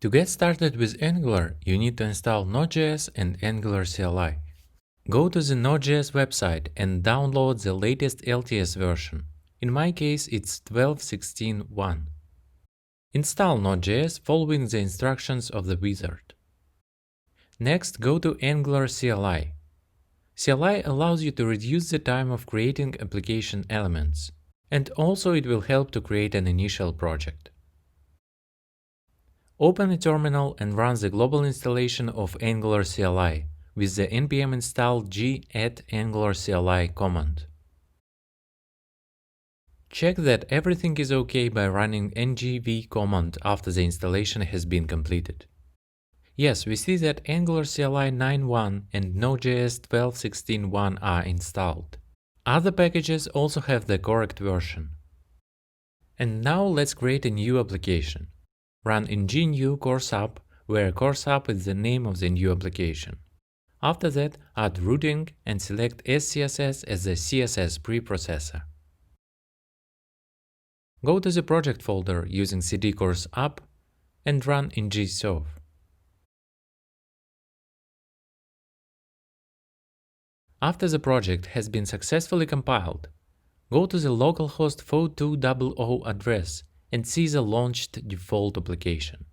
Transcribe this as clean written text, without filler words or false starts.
To get started with Angular, you need to install Node.js and Angular CLI. Go to the Node.js website and download the latest LTS version. In my case, it's 12.16.1. Install Node.js following the instructions of the wizard. Next, go to Angular CLI. CLI allows you to reduce the time of creating application elements, and also it will help to create an initial project. Open a terminal and run the global installation of Angular CLI with the npm install g add angular CLI command. Check that everything is OK by running ngv command after the installation has been completed. Yes, we see that Angular CLI 9.1 and Node.js 12.16.1 are installed. Other packages also have the correct version. And now let's create a new application. Run ng-new course app, where course app is the name of the new application. After that, add routing and select SCSS as the CSS preprocessor. Go to the project folder using cd course app and run ng-serve. After the project has been successfully compiled, go to the localhost 4200 address and see the launched default application.